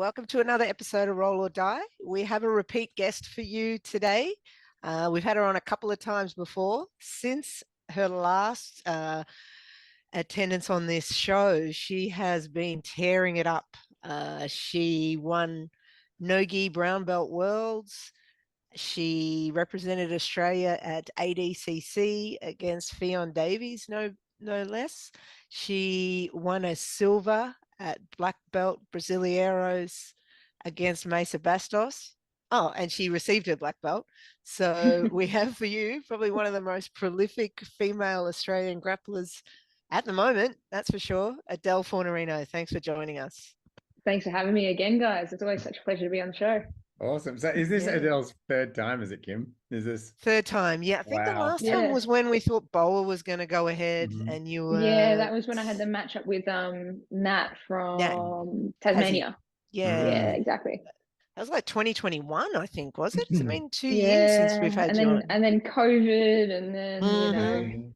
welcome to another episode of Roll or Die. We have a repeat guest for you today. We've had her on a couple of times before. Since her last attendance on this show, she has been tearing it up. She won No-Gi Brown Belt Worlds. She represented Australia at ADCC against Fionn Davies, no less. She won a silver at Black Belt Brasilieros against Mesa Bastos. Oh, and she received her black belt. So we have for you probably one of the most prolific female Australian grapplers at the moment, that's for sure. Adele Fornarino, thanks for joining us. Thanks for having me again, guys. It's always such a pleasure to be on the show. Awesome. So is this Adele's third time, is it, Kim? Is this third time? Yeah, I think the last time was when we thought Boa was going to go ahead and you were... Yeah, that was when I had the matchup with Nat from Tasmania. Yeah, exactly. That was like 2021, I think, was it? It's been 2 years since we've had you on. And then COVID, and then, you know,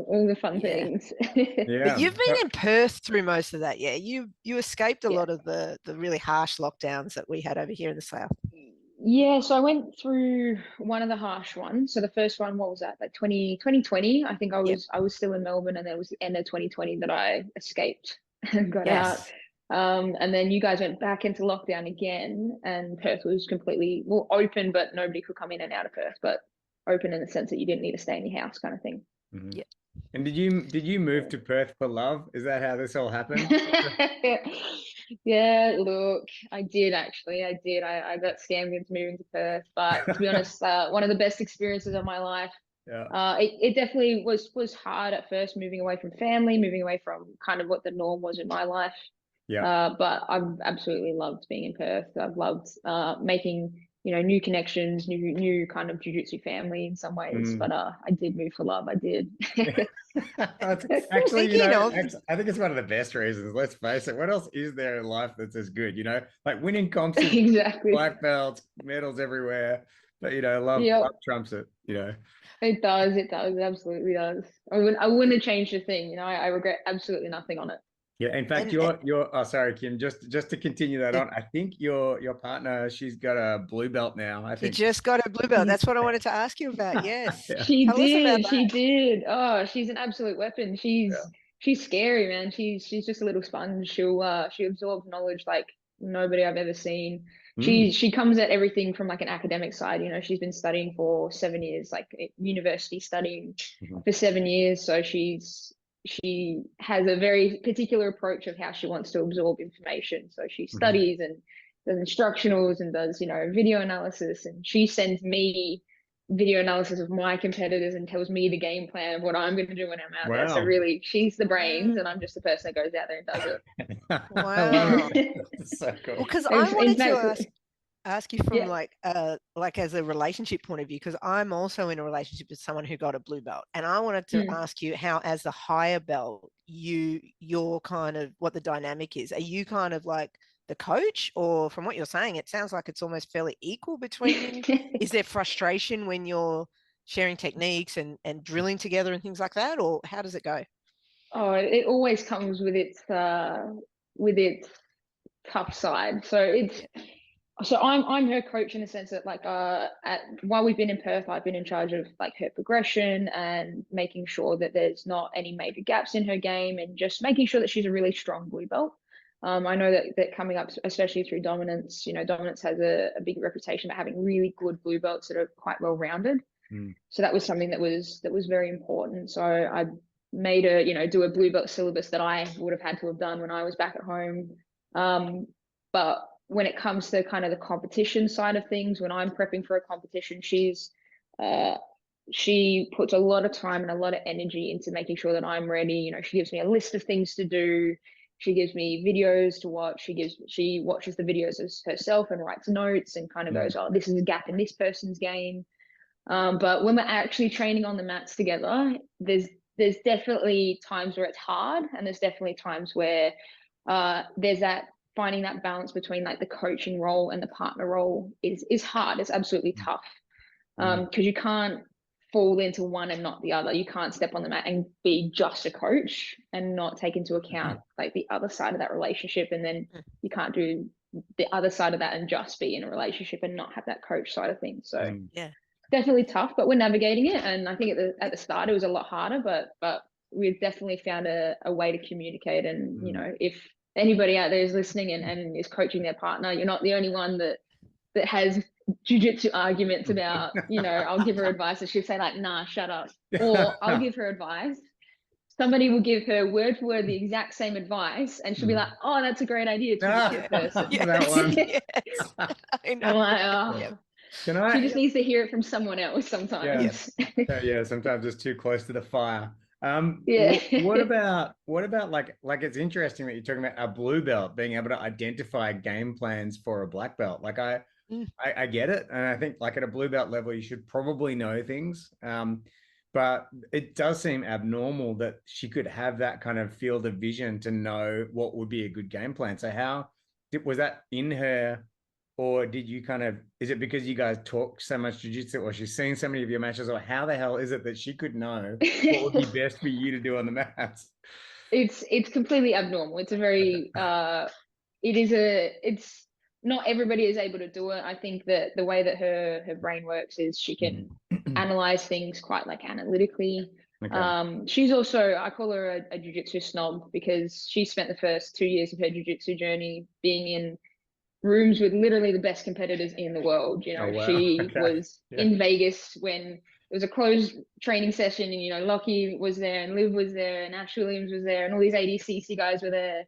all the fun things. But you've been in Perth through most of that, yeah? You escaped a lot of the really harsh lockdowns that we had over here in the south. Yeah, so I went through one of the harsh ones. So the first one, what was that? Like 2020. I think I was still in Melbourne, and then it was the end of 2020 that I escaped and got out. And then you guys went back into lockdown again, and Perth was completely open, but nobody could come in and out of Perth, but open in the sense that you didn't need to stay in your house, kind of thing. Yeah. And did you move to Perth for love? Is that how this all happened? Yeah, look, I did actually. I got scammed into moving to Perth, but to be honest, one of the best experiences of my life. Yeah. It definitely was hard at first, moving away from family, moving away from kind of what the norm was in my life. Yeah. But I've absolutely loved being in Perth. I've loved making, you know, new connections, new kind of jiu-jitsu family in some ways. But I did move for love. I did. Actually, you know, I think it's one of the best reasons. Let's face it. What else is there in life that's as good? You know, like winning comps, black belts, medals everywhere. But you know, love trumps it. You know, it does. It absolutely does. I wouldn't have changed a thing. You know, I regret absolutely nothing on it. Yeah, in fact, oh, sorry, Kim, just to continue that on, I think your partner, she's got a blue belt now. I think she just got a blue belt. That's what I wanted to ask you about. Yes. She did. Oh, she's an absolute weapon. She's scary, man. She's just a little sponge. She absorbs knowledge like nobody I've ever seen. She comes at everything from like an academic side. You know, she's been studying for 7 years, like university studying for 7 years. So she has a very particular approach of how she wants to absorb information. So she studies and does instructionals and does, you know, video analysis, and she sends me video analysis of my competitors and tells me the game plan of what I'm going to do when I'm out there. So really, she's the brains and I'm just the person that goes out there and does it. Wow. That's so cool. Well, because I wanted to ask you from like as a relationship point of view, because I'm also in a relationship with someone who got a blue belt, and I wanted to ask you how, as the higher belt, you're kind of what the dynamic is. Are you kind of like the coach, or from what you're saying, it sounds like it's almost fairly equal between you? Is there frustration when you're sharing techniques and drilling together and things like that, or how does it go? Oh, it always comes with its tough side. So I'm her coach in a sense that like while we've been in Perth, I've been in charge of like her progression and making sure that there's not any major gaps in her game, and just making sure that she's a really strong blue belt. I know that coming up, especially through Dominance, you know, Dominance has a big reputation for having really good blue belts that are quite well rounded. So that was something that was very important. So I made her, you know, do a blue belt syllabus that I would have had to have done when I was back at home. But when it comes to kind of the competition side of things, when I'm prepping for a competition, she puts a lot of time and a lot of energy into making sure that I'm ready. You know, she gives me a list of things to do. She gives me videos to watch. She watches the videos herself and writes notes and kind of goes, oh, this is a gap in this person's game. But when we're actually training on the mats together, there's definitely times where it's hard, and there's definitely times where there's that finding that balance between like the coaching role and the partner role is hard. It's absolutely tough because you can't fall into one and not the other. You can't step on the mat and be just a coach and not take into account like the other side of that relationship, and then you can't do the other side of that and just be in a relationship and not have that coach side of things. So yeah, definitely tough, but we're navigating it. And I think at the start it was a lot harder, but we've definitely found a way to communicate. And, you know, if anybody out there is listening and is coaching their partner, you're not the only one that has jiu-jitsu arguments about, you know, I'll give her advice and she'll say like, nah, shut up. Or I'll give her advice. Somebody will give her word for word the exact same advice and she'll be like, oh, that's a great idea to a different person. That one. Yes. I know. I'm like, oh. Can She just needs to hear it from someone else sometimes. Yeah, sometimes it's too close to the fire. Yeah. What about like it's interesting that you're talking about a blue belt being able to identify game plans for a black belt. Like I get it, and I think like at a blue belt level you should probably know things. But it does seem abnormal that she could have that kind of field of vision to know what would be a good game plan. So how was that in her? Or did you is it because you guys talk so much jiu-jitsu or she's seen so many of your matches, or how the hell is it that she could know what would be best for you to do on the mats? It's completely abnormal. It's a very, it's not everybody is able to do it. I think that the way that her brain works is she can analyze things quite like analytically. Okay. She's also, I call her a jiu-jitsu snob because she spent the first 2 years of her jiu-jitsu journey being in rooms with literally the best competitors in the world. You know, wow. She was in Vegas when it was a closed training session, and, you know, Lockie was there and Liv was there and Ash Williams was there and all these ADCC guys were there.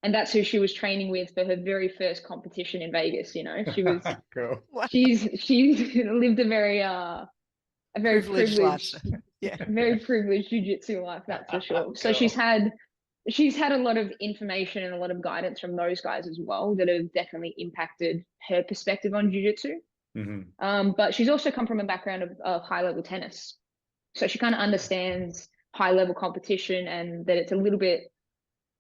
And that's who she was training with for her very first competition in Vegas. You know, she was, cool. She's lived a very privileged life. Yeah. Very privileged jiu-jitsu life, that's for sure. Cool. So she's had a lot of information and a lot of guidance from those guys as well that have definitely impacted her perspective on jiu-jitsu. But she's also come from a background of high-level tennis. So she kind of understands high-level competition and that it's a little bit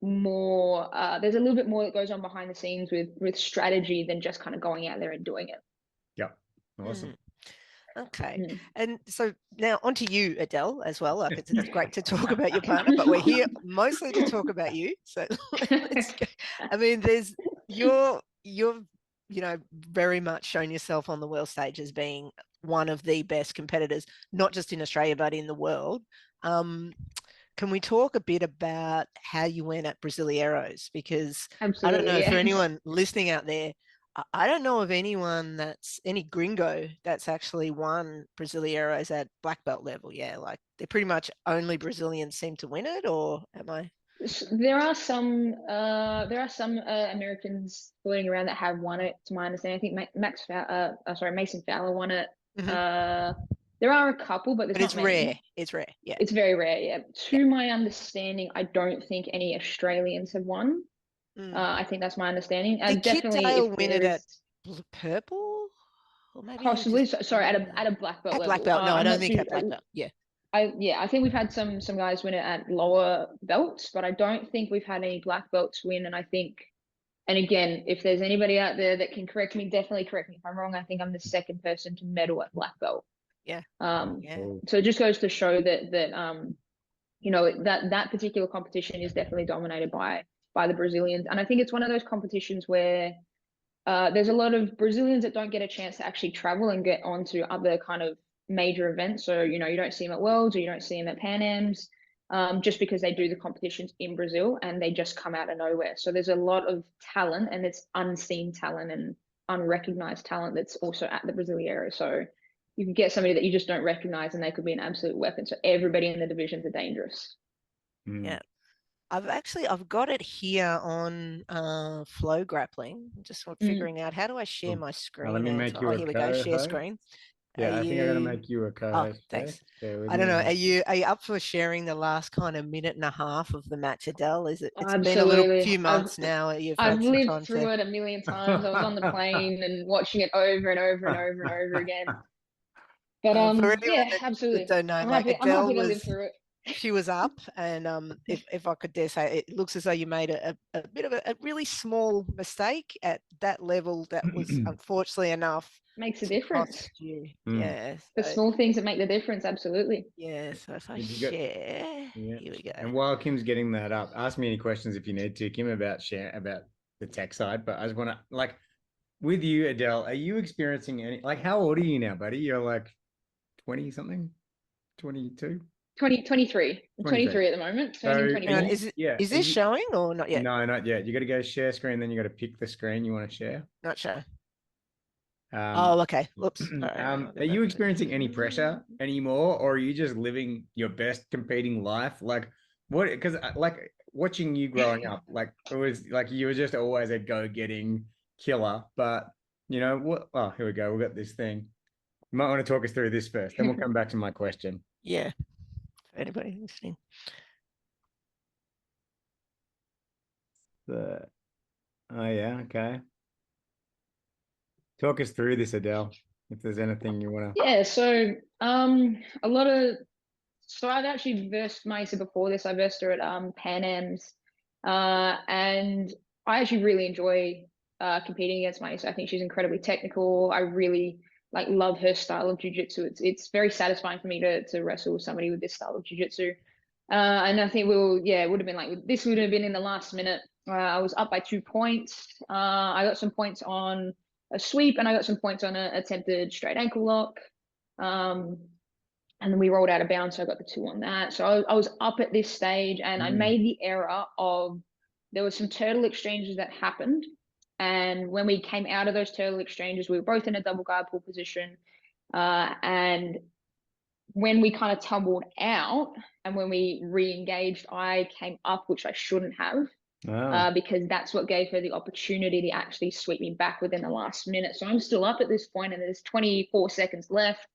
more, there's a little bit more that goes on behind the scenes with strategy than just kind of going out there and doing it. Yep. Awesome. Okay. And so now on to you, Adele, as well. Like it's great to talk about your partner, but we're here mostly to talk about you. So let's go. I mean, you're you know, very much shown yourself on the world stage as being one of the best competitors, not just in Australia, but in the world. Can we talk a bit about how you went at Brasilieros? Because absolutely, I don't know, for anyone listening out there, I don't know of anyone any gringo that's actually won Brasilieros at black belt level. Yeah, like they're pretty much only Brazilians seem to win it, or am I? There are some Americans floating around that have won it, to my understanding. I think Mason Fowler won it. There are a couple, but it's rare. It's rare. Yeah, it's very rare. Yeah, to my understanding, I don't think any Australians have won. I think that's my understanding. Did definitely Kit win it at purple? Or maybe possibly. Sorry, at a black belt level. Black belt. No, I don't think at black belt. Yeah. I think we've had some guys win it at lower belts, but I don't think we've had any black belts win. And I think, and again, if there's anybody out there that can correct me, definitely correct me if I'm wrong. I think I'm the second person to medal at black belt. Yeah. So it just goes to show that you know, that particular competition is definitely dominated by the Brazilians. And I think it's one of those competitions where there's a lot of Brazilians that don't get a chance to actually travel and get onto other kind of major events. So, you know, you don't see them at Worlds or you don't see them at Pan Ams, just because they do the competitions in Brazil and they just come out of nowhere. So there's a lot of talent, and it's unseen talent and unrecognized talent that's also at the Brasilieros. So you can get somebody that you just don't recognize and they could be an absolute weapon. So everybody in the divisions are dangerous. Yeah. I've got it here on Flow Grappling. Just figuring out how do I share my screen. Let me make you a here we go, share screen. Yeah, I think I'm gonna make you a co-host. Oh, thanks. I don't know. Are you up for sharing the last kind of minute and a half of the match, Adele? It's Absolutely. been a few months now. I've lived through it a million times. I was on the plane and watching it over and over and over and over again. But absolutely. Don't know, I'm happy to live through it. She was up, and if I could dare say, it looks as though you made a bit of a really small mistake at that level that was unfortunately enough. Makes a difference. Yeah. The small things that make the difference, absolutely. Yeah, so if I share, here we go. And while Kim's getting that up, ask me any questions if you need to, Kim, about the tech side. But I just want to, like, with you, Adele, are you experiencing any, like, how old are you now, buddy? You're like 20 something, 22, 23. I'm 23. 23 at the moment, So turning are 24. Is it yeah, is are this you, showing or not yet? no, not yet. You got to go share screen, then you got to pick the screen you want to share. Not showing. Um, Oh, okay. Whoops. All right, I'll go are you back. experiencing any pressure anymore, or are you just living your best competing life? Like, what? Because like watching you growing up, like it was like you were just always a go-getting killer. But you know what? Oh, here we go. We've got this thing. You might want to talk us through this first, then we'll come back to my question. Yeah. For anybody listening. Oh yeah, okay. Talk us through this, Adele. If there's anything you want to. Yeah, so a lot of so I've actually versed Maisa before this. I versed her at Pan Am's, and I actually really enjoy competing against Maisa. I think she's incredibly technical. I really like love her style of jiu-jitsu. It's very satisfying for me to wrestle with somebody with this style of jiu-jitsu. And I think it would have been like this would have been in the last minute. I was up by 2 points. I got some points on a sweep, and I got some points on an attempted straight ankle lock. And then we rolled out of bounds, so I got the 2 on that. So I was up at this stage, and I made the error of there were some turtle exchanges that happened, and when we came out of those turtle exchanges, we were both in a double guard pull position, and when we kind of tumbled out, and when we re-engaged, I came up, which I shouldn't have. Because that's what gave her the opportunity to actually sweep me back within the last minute. So I'm still up at this point, and there's 24 seconds left.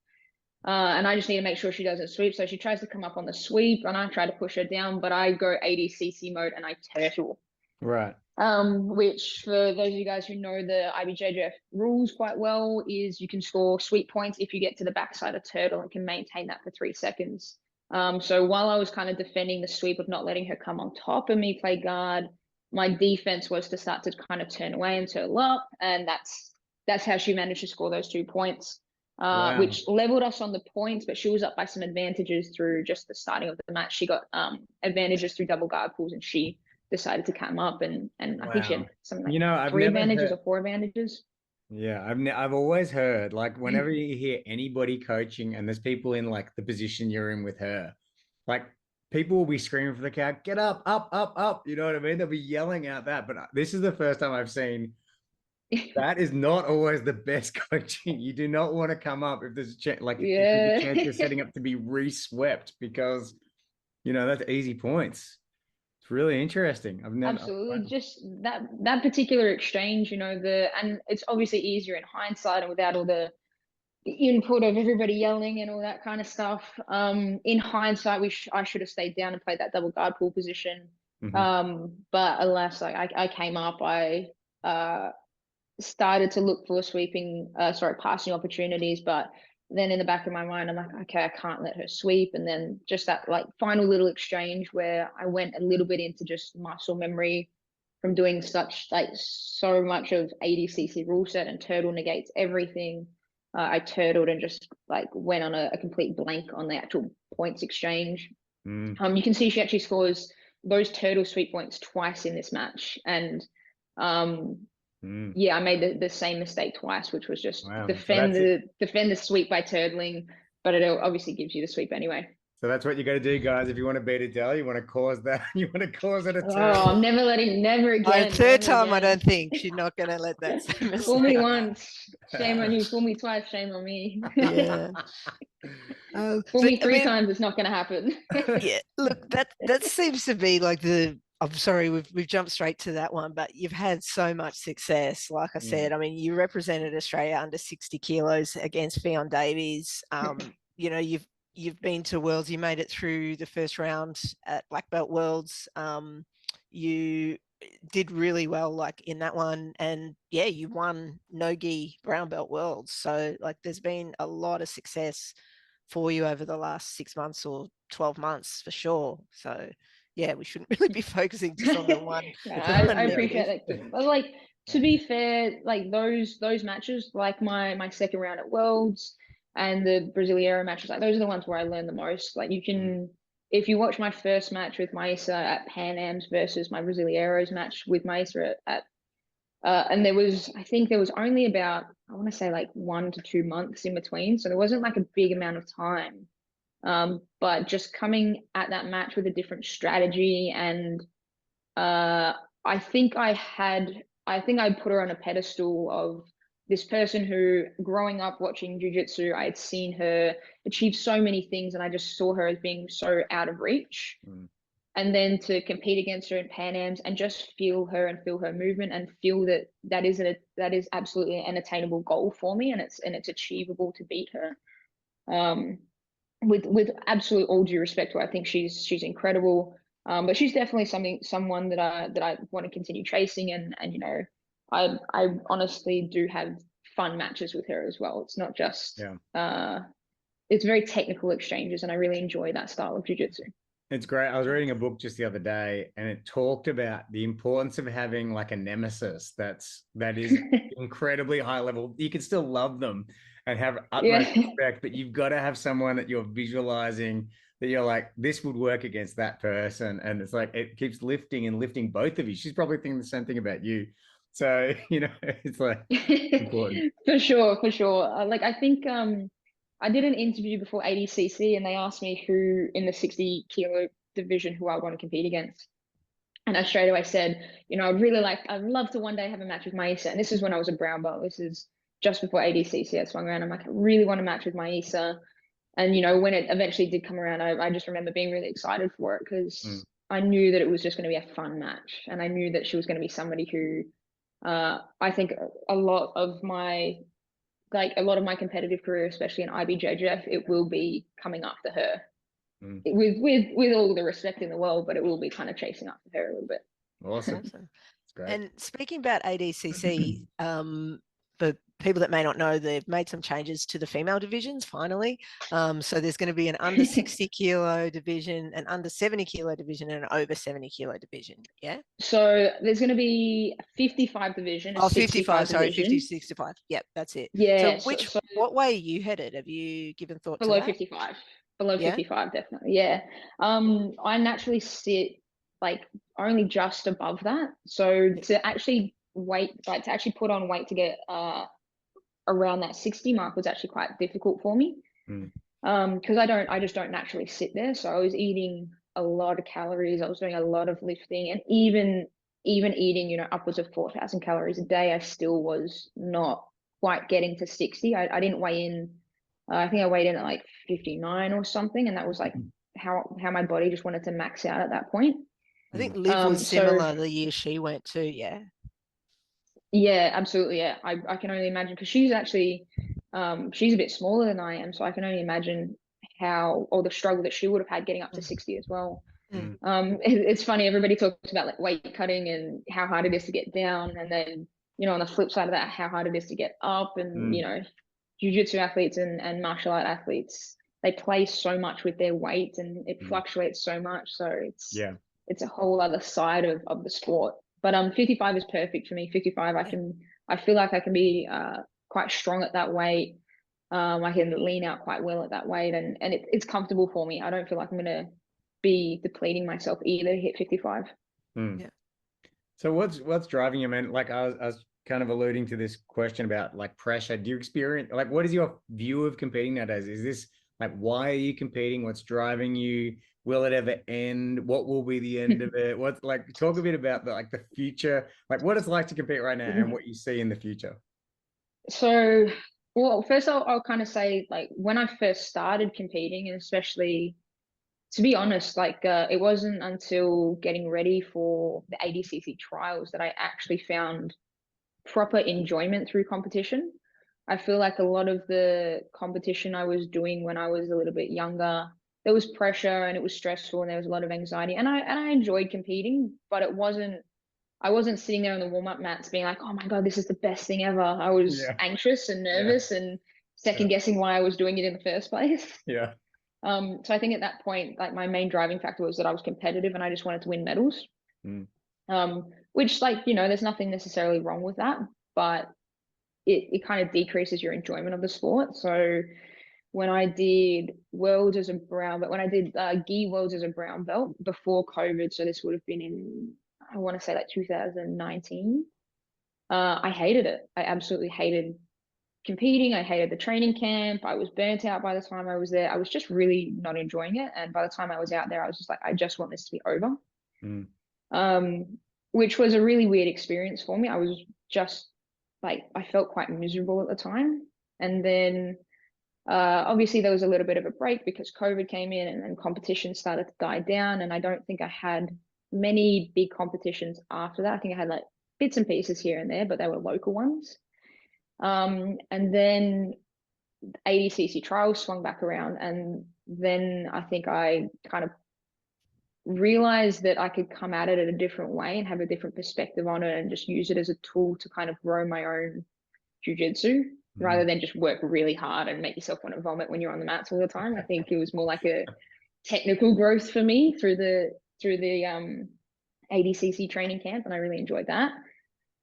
And I just need to make sure she doesn't sweep. So she tries to come up on the sweep, and I try to push her down, but I go ADCC mode and I turtle. Right. Which for those of you guys who know the IBJJF rules quite well is you can score sweep points if you get to the backside of turtle and can maintain that for 3 seconds. So while I was kind of defending the sweep of not letting her come on top of me play guard, my defense was to start to kind of turn away and turtle up, and that's how she managed to score those 2 points. Wow. Which leveled us on the points, but she was up by some advantages through just the starting of the match. She got advantages through double guard pulls, and she decided to come up, and I think she had something like I've 3 never advantages heard, or 4 advantages. yeah, I've always heard like whenever you hear anybody coaching and there's people in like the position you're in with her, like people will be screaming for the crowd, get up, up, up, up. You know what I mean? They'll be yelling out that. But this is the first time I've seen that is not always the best coaching. You do not want to come up if there's a chance, like if there's a chance you're setting up to be re-swept, because you know that's easy points. It's really interesting. I've never Absolutely, just that particular exchange, and it's obviously easier in hindsight and without all the input of everybody yelling and all that kind of stuff. In hindsight, I should have stayed down and played that double guard pull position. But alas, like I came up, I started to look for passing opportunities, but then in the back of my mind, I'm like, okay, I can't let her sweep. And then just that like final little exchange where I went a little bit into just muscle memory from doing so much of ADCC rule set, and turtle negates everything. I turtled and just like went on a complete blank on the actual points exchange. You can see she actually scores those turtle sweep points twice in this match, and yeah, I made the same mistake twice, which was just defend the sweep by turtling, but it obviously gives you the sweep anyway. So that's what you got to do, guys. If you want to beat Adele, you want to cause that. You want to cause it a turn. Oh, I'm never again. Third time, I don't think she's not going to let that same mistake. Fool me once, shame on you. Fool me twice, shame on me. Yeah. Fool me 3 times, it's not going to happen. Yeah, look, that seems to be like I'm sorry, we've jumped straight to that one, but you've had so much success. Like I said, I mean, you represented Australia under 60 kilos against Fionn Davies. You've been to Worlds. You made it through the first round at Black Belt Worlds. You did really well, like in that one, and yeah, you won no-gi brown belt Worlds. So like, there's been a lot of success for you over the last 6 months or 12 months for sure. So yeah, we shouldn't really be focusing just on the one. I appreciate that. But like, to be fair, like those matches, like my second round at Worlds and the Brasileiro matches, like those are the ones where I learned the most. Like you can, if you watch my first match with Maisa at Pan Am's versus my Brasileiros match with Maisa at And I think there was only about, I want to say like 1 to 2 months in between. So there wasn't like a big amount of time. But just coming at that match with a different strategy, and I think I put her on a pedestal of this person who, growing up watching jiu-jitsu, I had seen her achieve so many things, and I just saw her as being so out of reach. And then to compete against her in Pan Ams and just feel her and feel her movement and feel that is absolutely an attainable goal for me, and it's achievable to beat her. With absolute all due respect to her, I think she's incredible. But she's definitely someone that I want to continue chasing, and you know, I honestly do have fun matches with her as well. It's not just it's very technical exchanges, and I really enjoy that style of jiu-jitsu. It's great. I was reading a book just the other day, and it talked about the importance of having like a nemesis that is incredibly high level. You can still love them and have utmost respect, but you've got to have someone that you're visualizing, that you're like, this would work against that person. And it's like, it keeps lifting and lifting both of you. She's probably thinking the same thing about you. So, you know, it's like important. For sure. Like, I think I did an interview before ADCC, and they asked me who in the 60 kilo division who I want to compete against. And I straight away said, you know, I'd love to one day have a match with Maisa. And this is when I was a brown belt. This is just before ADCC had swung around. I'm like, I really want a match with Maisa. And, you know, when it eventually did come around, I just remember being really excited for it, because I knew that it was just going to be a fun match. And I knew that she was going to be somebody who I think a lot of my competitive career, especially in IBJJF, it will be coming after her. With all the respect in the world, but it will be kind of chasing after her a little bit. Awesome. That's great. And speaking about ADCC, for people that may not know, they've made some changes to the female divisions finally. So there's going to be an under 60 kilo division, an under 70 kilo division, and an over 70 kilo division. Yeah. So there's going to be a 55 division. Oh, 55. Sorry, division. 50, 65. Yep, that's it. Yeah. So what way are you headed? Have you given thought below to that? 55? Below 55, definitely. Yeah. I naturally sit like only just above that. So to actually put on weight to get around that 60 mark was actually quite difficult for me. Because I just don't naturally sit there. So I was eating a lot of calories. I was doing a lot of lifting, and even eating, you know, upwards of 4,000 calories a day, I still was not quite getting to 60. I didn't weigh in. I think I weighed in at like 59 or something, and that was like how my body just wanted to max out at that point. I think Liv was similar the year she went too. Yeah. Yeah, absolutely. Yeah, I can only imagine, because she's actually she's a bit smaller than I am, so I can only imagine the struggle that she would have had getting up to 60 as well. It's funny, everybody talks about like weight cutting and how hard it is to get down, and then, you know, on the flip side of that, how hard it is to get up. And you know, jiu-jitsu athletes and martial art athletes, they play so much with their weight, and it fluctuates so much, so it's a whole other side of the sport. But 55 is perfect for me. 55, I feel like I can be quite strong at that weight. I can lean out quite well at that weight, and it's comfortable for me. I don't feel like I'm going to be depleting myself either to hit 55. Yeah. So what's driving you, man? Like I was kind of alluding to this question about like pressure. Do you experience, like, what is your view of competing nowadays? Is this like, why are you competing? What's driving you? Will it ever end? What will be the end of it? What's like, talk a bit about the future, like what it's like to compete right now and what you see in the future. So, well, first I'll kind of say, like, when I first started competing, and especially, to be honest, like it wasn't until getting ready for the ADCC trials that I actually found proper enjoyment through competition. I feel like a lot of the competition I was doing when I was a little bit younger, there was pressure and it was stressful and there was a lot of anxiety, and I enjoyed competing, but I wasn't sitting there on the warm-up mats being like, oh my God, this is the best thing ever. I was anxious and nervous and second guessing why I was doing it in the first place. Yeah. So I think at that point, like, my main driving factor was that I was competitive and I just wanted to win medals. Which, like, you know, there's nothing necessarily wrong with that, but it kind of decreases your enjoyment of the sport. So when I did worlds as a brown belt, when I did gi worlds as a brown belt before COVID, so this would have been in, I want to say like 2019. I hated it. I absolutely hated competing. I hated the training camp. I was burnt out by the time I was there. I was just really not enjoying it. And by the time I was out there, I was just like, I just want this to be over. Which was a really weird experience for me. I was just like, I felt quite miserable at the time. And then obviously there was a little bit of a break because COVID came in, and then competition started to die down. And I don't think I had many big competitions after that. I think I had like bits and pieces here and there, but they were local ones. And then ADCC trials swung back around, and then I think I kind of realized that I could come at it in a different way and have a different perspective on it, and just use it as a tool to kind of grow my own jiu-jitsu rather than just work really hard and make yourself want to vomit when you're on the mats all the time. I think it was more like a technical growth for me through the ADCC training camp, and I really enjoyed that.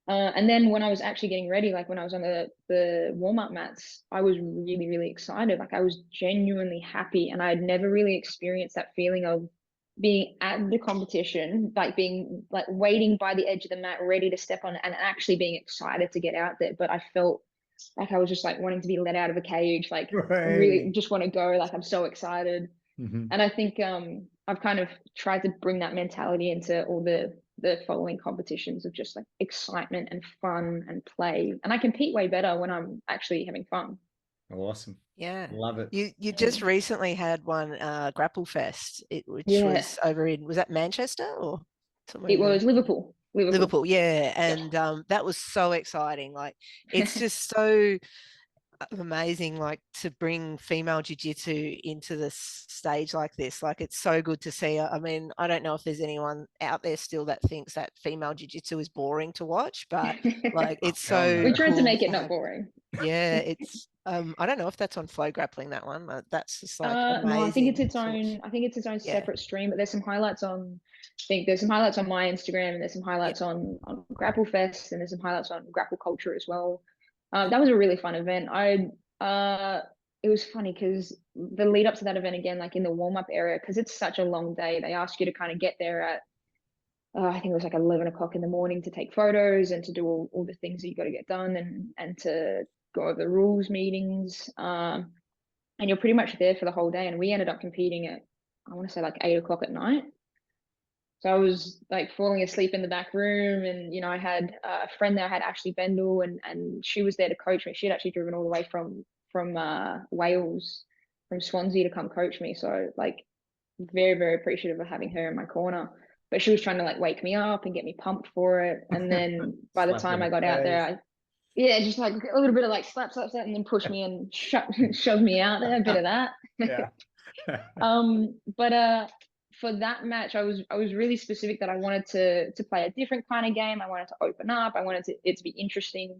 And then when I was actually getting ready, like when I was on the warm-up mats, I was really, really excited. Like I was genuinely happy, and I had never really experienced that feeling of being at the competition, like being like waiting by the edge of the mat, ready to step on it, and actually being excited to get out there. But I felt like I was just like wanting to be let out of a cage, like I really just want to go, like I'm so excited. And I think I've kind of tried to bring that mentality into all the following competitions of just like excitement and fun and play. And I compete way better when I'm actually having fun. Awesome. Yeah. Love it. You just recently had one Grapple Fest, which was over in, was that Manchester or somewhere? It was Liverpool. Liverpool, yeah. And that was so exciting. Like it's just so amazing, like to bring female jiu-jitsu into the stage like this. Like it's so good to see. I mean, I don't know if there's anyone out there still that thinks that female jiu-jitsu is boring to watch, but like it's so we tried cool to make it not boring. Yeah, it's I don't know if that's on Flow Grappling, that one. That's just like amazing. No, I think it's its own. I think it's its own separate stream. But there's some highlights on. I think there's some highlights on my Instagram, and there's some highlights on Grapple Fest, and there's some highlights on Grapple Culture as well. That was a really fun event. It was funny because the lead up to that event again, like in the warm up area, because it's such a long day. They ask you to kind of get there at I think it was like 11 o'clock in the morning to take photos and to do all the things that you got to get done, and to go over the rules meetings. And you're pretty much there for the whole day. And we ended up competing at, I want to say like 8 o'clock at night. So I was like falling asleep in the back room, and you know, I had a friend there. I had Ashley Bendel, and she was there to coach me. She had actually driven all the way from Wales, from Swansea, to come coach me. So like very, very appreciative of having her in my corner. But she was trying to like wake me up and get me pumped for it. And then by the time I got out there, just like a little bit of like slap, and then push me and shove me out there, a bit of that. But for that match, I was really specific that I wanted to play a different kind of game. I wanted to open up. I wanted it to be interesting.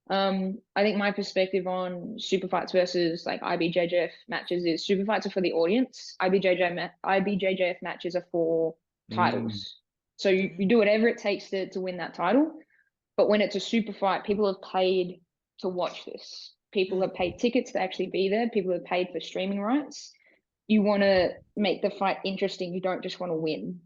I think my perspective on super fights versus like IBJJF matches is super fights are for the audience. IBJJF matches are for titles. So you do whatever it takes to win that title. But when it's a super fight, people have paid to watch this. People have paid tickets to actually be there. People have paid for streaming rights. You want to make the fight interesting. You don't just want to win.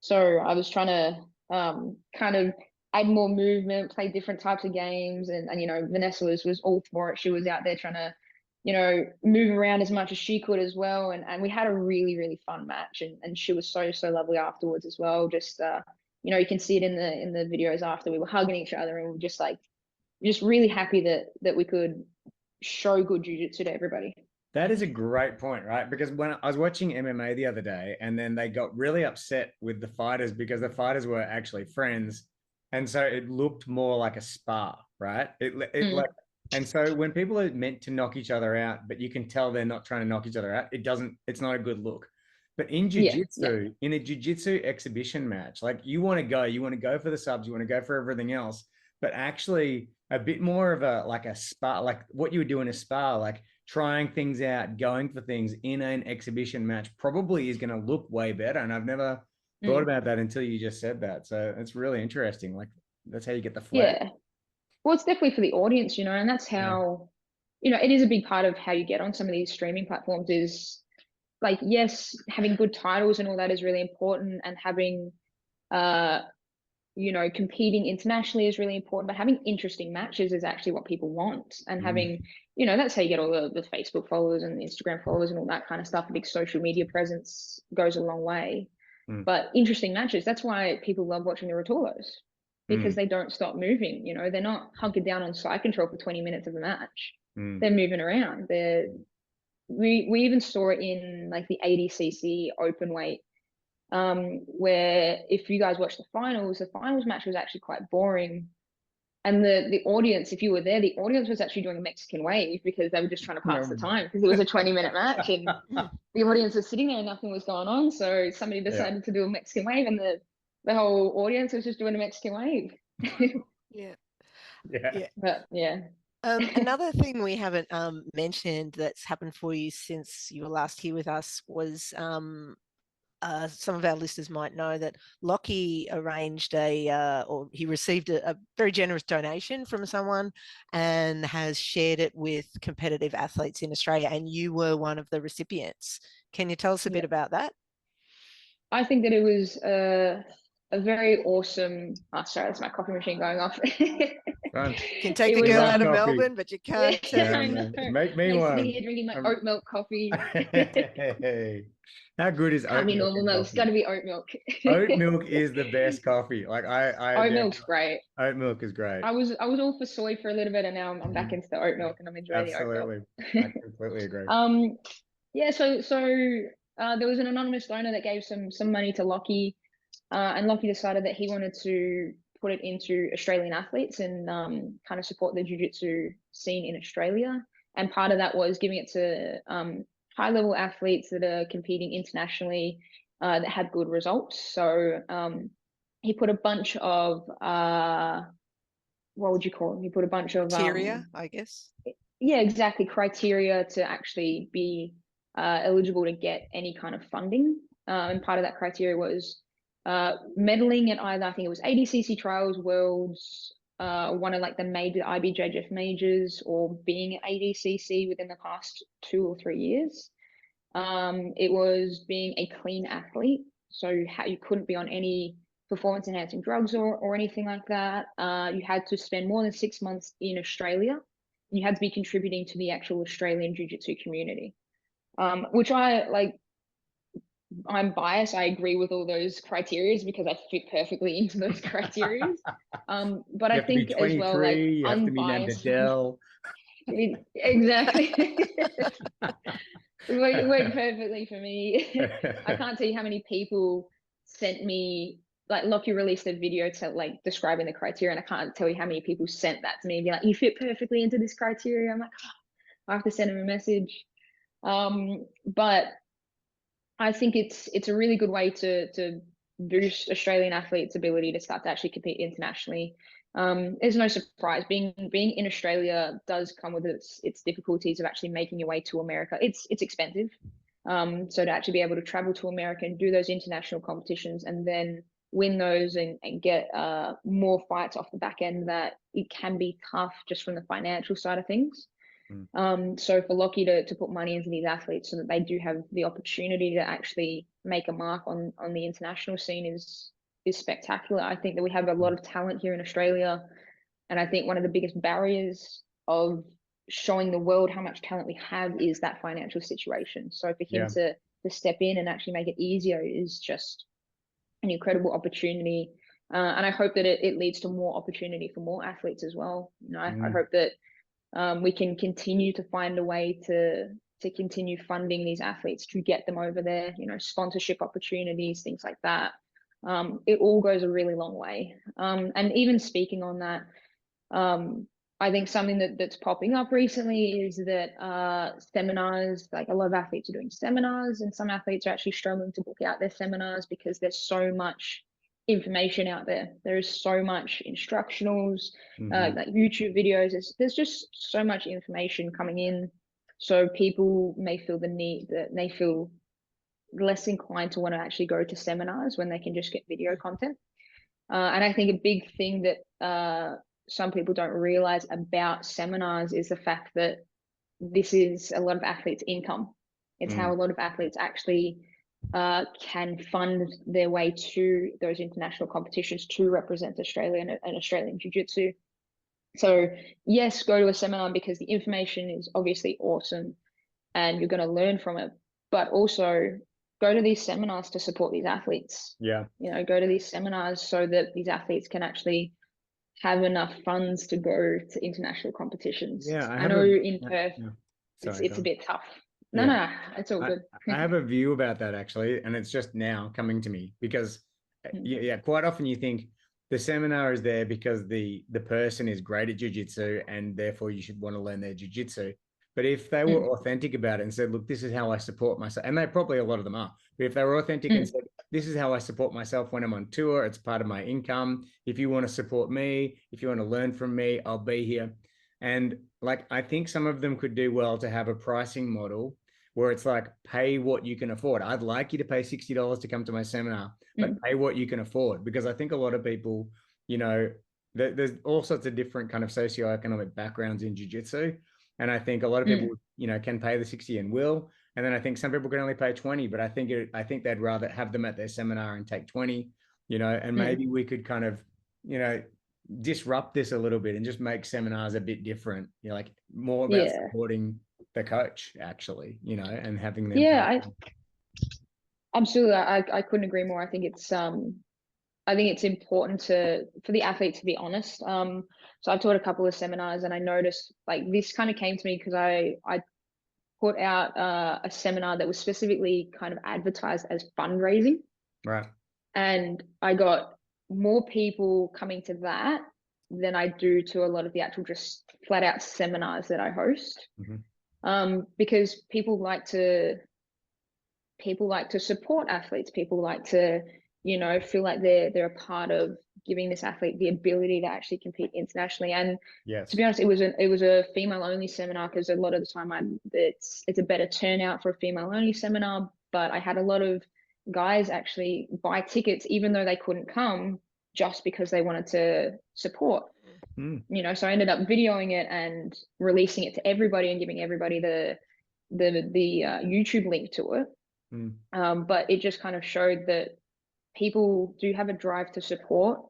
So I was trying to kind of add more movement, play different types of games. And you know, Vanessa was all for it. She was out there trying to, you know, move around as much as she could as well. And we had a really, really fun match. And she was so lovely afterwards as well. Just, you know, you can see it in the videos after. We were hugging each other, and we were just like, just really happy that we could show good jiu-jitsu to everybody. That is a great point, right? Because when I was watching MMA the other day, and then they got really upset with the fighters because the fighters were actually friends, and so it looked more like a spar, right? Like, and so when people are meant to knock each other out, but you can tell they're not trying to knock each other out, it's not a good look. But in jiu-jitsu, in a jiu-jitsu exhibition match, like you want to go for the subs, you want to go for everything else, but actually a bit more of a spar, like what you would do in a spar, like trying things out, going for things in an exhibition match probably is going to look way better. And I've never thought about that until you just said that. So it's really interesting. Like that's how you get the flair. Yeah. Well, it's definitely for the audience, you know, and that's how, you know, it is a big part of how you get on some of these streaming platforms is like, yes, having good titles and all that is really important, and having competing internationally is really important, but having interesting matches is actually what people want. And having, that's how you get all the Facebook followers and the Instagram followers and all that kind of stuff. A big social media presence goes a long way. But interesting matches, that's why people love watching the Rotulos, because they don't stop moving. They're not hunkered down on side control for 20 minutes of a match. They're moving around. We even saw it in like the ADCC open weight, where if you guys watch the finals match was actually quite boring. And the audience, if you were there, the audience was actually doing a Mexican wave because they were just trying to pass the time, because it was a 20-minute match and the audience was sitting there and nothing was going on. So somebody decided to do a Mexican wave, and the whole audience was just doing a Mexican wave. Yeah. But another thing we haven't mentioned that's happened for you since you were last here with us was some of our listeners might know that Lockie arranged or he received a very generous donation from someone and has shared it with competitive athletes in Australia, and you were one of the recipients. Can you tell us a bit about that? I think that it was a very awesome. Oh, sorry, that's my coffee machine going off. Can take the girl out of Melbourne, but you can't. Make me one. Sitting here drinking my oat milk coffee. How good is oat milk? Normal milk. It's got to be oat milk. Oat milk is the best coffee. Like oat milk's great. Oat milk is great. I was all for soy for a little bit, and now I'm back into the oat milk, and I'm enjoying the oat milk. I completely agree. So there was an anonymous donor that gave some money to Lockie, and Lockie decided that he wanted to put it into Australian athletes and kind of support the jiu-jitsu scene in Australia. And part of that was giving it to high-level athletes that are competing internationally that had good results. So he put a bunch of what would you call them? He put a bunch of criteria, I guess. Yeah, exactly. Criteria to actually be eligible to get any kind of funding. And part of that criteria was medaling at either, I think it was ADCC trials, worlds, one of like the major IBJJF majors, or being at ADCC within the past 2 or 3 years. It was being a clean athlete, so you couldn't be on any performance enhancing drugs or anything like that. You had to spend more than 6 months in Australia. You had to be contributing to the actual Australian Jiu-Jitsu community, which I'm biased. I agree with all those criteria because I fit perfectly into those criteria. But I think as well, like, you have to be named Adele. Exactly. It worked perfectly for me. I can't tell you how many people sent me, like, Lockie released a video to like describing the criteria, and I can't tell you how many people sent that to me and be like, you fit perfectly into this criteria. I'm like, I have to send him a message. But I think it's a really good way to boost Australian athletes' ability to start to actually compete internationally. There's no surprise, being in Australia does come with its difficulties of actually making your way to America. It's expensive. So to actually be able to travel to America and do those international competitions and then win those and get more fights off the back end, that it can be tough just from the financial side of things. So for Lockie to put money into these athletes so that they do have the opportunity to actually make a mark on the international scene is spectacular. I think that we have a lot of talent here in Australia, and I think one of the biggest barriers of showing the world how much talent we have is that financial situation. So for him to step in and actually make it easier is just an incredible opportunity, and I hope that it leads to more opportunity for more athletes as well. I hope that we can continue to find a way to continue funding these athletes to get them over there, sponsorship opportunities, things like that. It all goes a really long way. And even speaking on that, I think something that's popping up recently is that seminars, like a lot of athletes are doing seminars, and some athletes are actually struggling to book out their seminars because there's so much information out there. There is so much instructionals, like YouTube videos. There's just so much information coming in. So people may feel the need that they feel less inclined to want to actually go to seminars when they can just get video content. And I think a big thing that some people don't realize about seminars is the fact that this is a lot of athletes' income. It's how a lot of athletes actually can fund their way to those international competitions to represent Australia and Australian Jiu-Jitsu. So yes, go to a seminar because the information is obviously awesome and you're going to learn from it, but also go to these seminars to support these athletes. Yeah. Go to these seminars so that these athletes can actually have enough funds to go to international competitions. Yeah, I know in Perth, Sorry, it's a bit tough. Yeah. No, it's all good. I have a view about that actually, and it's just now coming to me because quite often you think the seminar is there because the person is great at jiu-jitsu and therefore you should want to learn their jiu-jitsu. But if they were authentic about it and said, look, this is how I support myself, and they probably, a lot of them are, but if they were authentic and said, this is how I support myself when I'm on tour, it's part of my income. If you want to support me, if you want to learn from me, I'll be here. And like, I think some of them could do well to have a pricing model where it's like, pay what you can afford. I'd like you to pay $60 to come to my seminar, but pay what you can afford. Because I think a lot of people, there's all sorts of different kind of socioeconomic backgrounds in jiu-jitsu. And I think a lot of people, can pay the 60 and will. And then I think some people can only pay 20, but I think they'd rather have them at their seminar and take 20, and maybe we could kind of, disrupt this a little bit and just make seminars a bit different, like more about supporting the coach actually, and having them. Yeah, absolutely. I couldn't agree more. I think it's important for the athlete to be honest. So I've taught a couple of seminars and I noticed like this kind of came to me because I put out a seminar that was specifically kind of advertised as fundraising. Right. And I got more people coming to that than I do to a lot of the actual just flat out seminars that I host. Because people like to support athletes. People like to, feel like they're a part of giving this athlete the ability to actually compete internationally. And to be honest, it was a female only seminar because a lot of the time it's a better turnout for a female only seminar. But I had a lot of guys actually buy tickets even though they couldn't come just because they wanted to support. So I ended up videoing it and releasing it to everybody and giving everybody the YouTube link to it. But it just kind of showed that people do have a drive to support.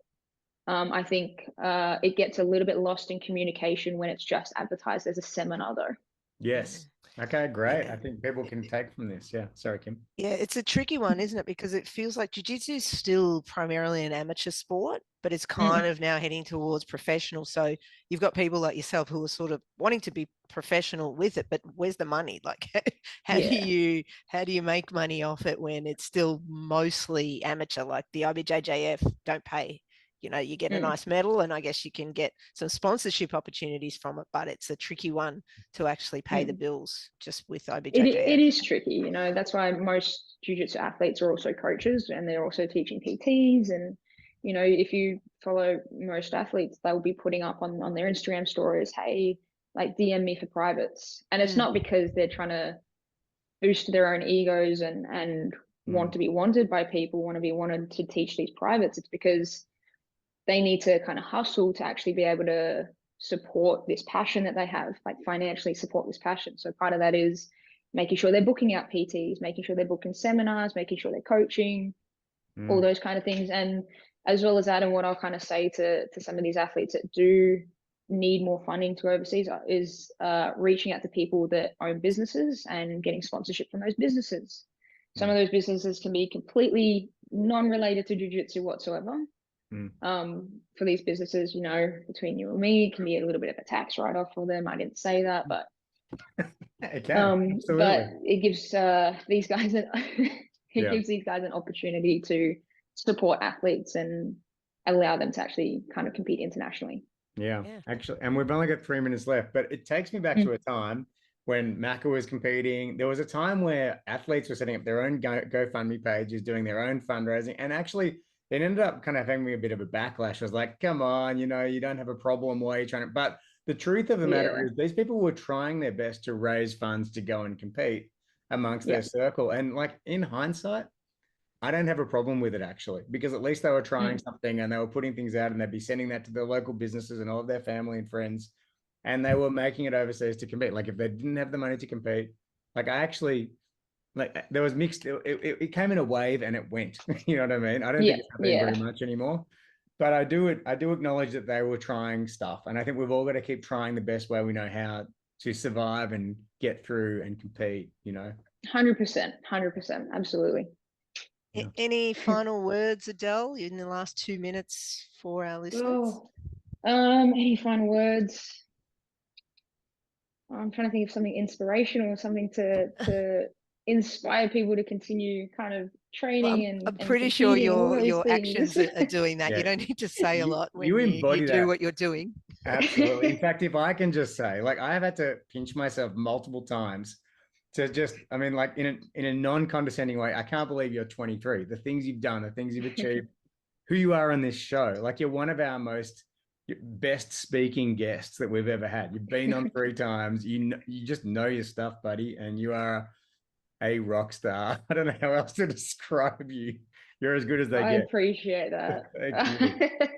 I think it gets a little bit lost in communication when it's just advertised as a seminar though. Yes. Okay, great. I think people can take from this. Yeah. Sorry, Kim. Yeah, it's a tricky one, isn't it? Because it feels like jiu-jitsu is still primarily an amateur sport, but it's kind of now heading towards professional. So you've got people like yourself who are sort of wanting to be professional with it, but where's the money? Like how do you make money off it when it's still mostly amateur? Like the IBJJF don't pay. You get a nice medal and I guess you can get some sponsorship opportunities from it, but it's a tricky one to actually pay the bills just with IBJJF. It is tricky, that's why most jiu-jitsu athletes are also coaches and they're also teaching PTs. And, if you follow most athletes, they'll be putting up on their Instagram stories, hey, like DM me for privates. And it's not because they're trying to boost their own egos and want to be wanted by people, want to be wanted to teach these privates. It's because they need to kind of hustle to actually be able to support this passion that they have, like financially support this passion. So part of that is making sure they're booking out PTs, making sure they're booking seminars, making sure they're coaching, all those kind of things. And as well as that, and what I'll kind of say to some of these athletes that do need more funding to go overseas is reaching out to people that own businesses and getting sponsorship from those businesses. Some of those businesses can be completely non-related to jiu-jitsu whatsoever. For these businesses, between you and me, it can be a little bit of a tax write-off for them. I didn't say that, but but it gives these guys gives these guys an opportunity to support athletes and allow them to actually kind of compete internationally. Yeah, actually, and we've only got 3 minutes left, but it takes me back to a time when Macca was competing. There was a time where athletes were setting up their own GoFundMe pages, doing their own fundraising, and actually it ended up kind of having a bit of a backlash. I was like, come on, you don't have a problem. Why are you trying to? But the truth of the matter is these people were trying their best to raise funds to go and compete amongst their circle. And like in hindsight, I don't have a problem with it actually, because at least they were trying something and they were putting things out and they'd be sending that to their local businesses and all of their family and friends. And they were making it overseas to compete. Like if they didn't have the money to compete, like I actually like there was mixed. It came in a wave and it went. You know what I mean? I don't Yeah, think it's happening yeah. very much anymore. But I do acknowledge that they were trying stuff, and I think we've all got to keep trying the best way we know how to survive and get through and compete. 100%, absolutely. Yeah. Any final words, Adele, in the last 2 minutes for our listeners? Any final words? I'm trying to think of something inspirational, something to inspire people to continue kind of training I'm and pretty sure competing and all those your things. actions are doing that. You Yeah. don't need to say a lot when You you embody do that. what you're doing. Absolutely. In fact, if I can just say, like, I have had to pinch myself multiple times to just, I mean, like in a non-condescending way, I can't believe you're 23. The things you've done, the things you've achieved, who you are on this show. Like, you're one of our most best speaking guests that we've ever had. You've been on 3 times. You just know your stuff, buddy, and you are a rock star. I don't know how else to describe you. You're as good as they I get. appreciate that. Thank you.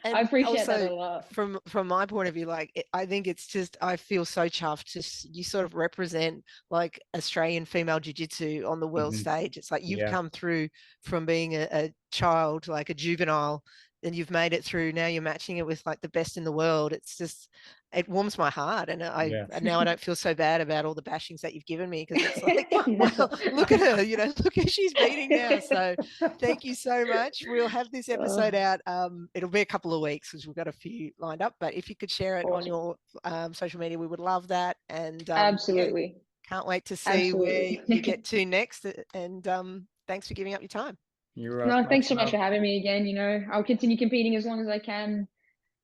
And I appreciate that also, a lot. from my point of view, like I think it's just I feel so chuffed. You sort of represent like Australian female jiu-jitsu on the world stage. It's like you've come through from being a child, like a juvenile, and you've made it through. Now you're matching it with like the best in the world. It's just it warms my heart, and now I don't feel so bad about all the bashings that you've given me, because it's like, well, look at her, look who she's beating now. So thank you so much. We'll have this episode out. It'll be a couple of weeks because we've got a few lined up, but if you could share it on your social media, we would love that. And absolutely. Can't wait to see where you get to next. And thanks for giving up your time. You're No, thanks so much for having me again. I'll continue competing as long as I can.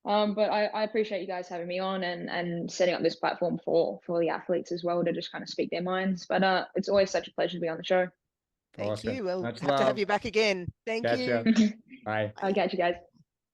But I appreciate you guys having me on and setting up this platform for the athletes as well to just kind of speak their minds. But it's always such a pleasure to be on the show. Thank you. We'll Much have to love. have you back again. Thank Catch you. ya. Bye. I'll catch you guys.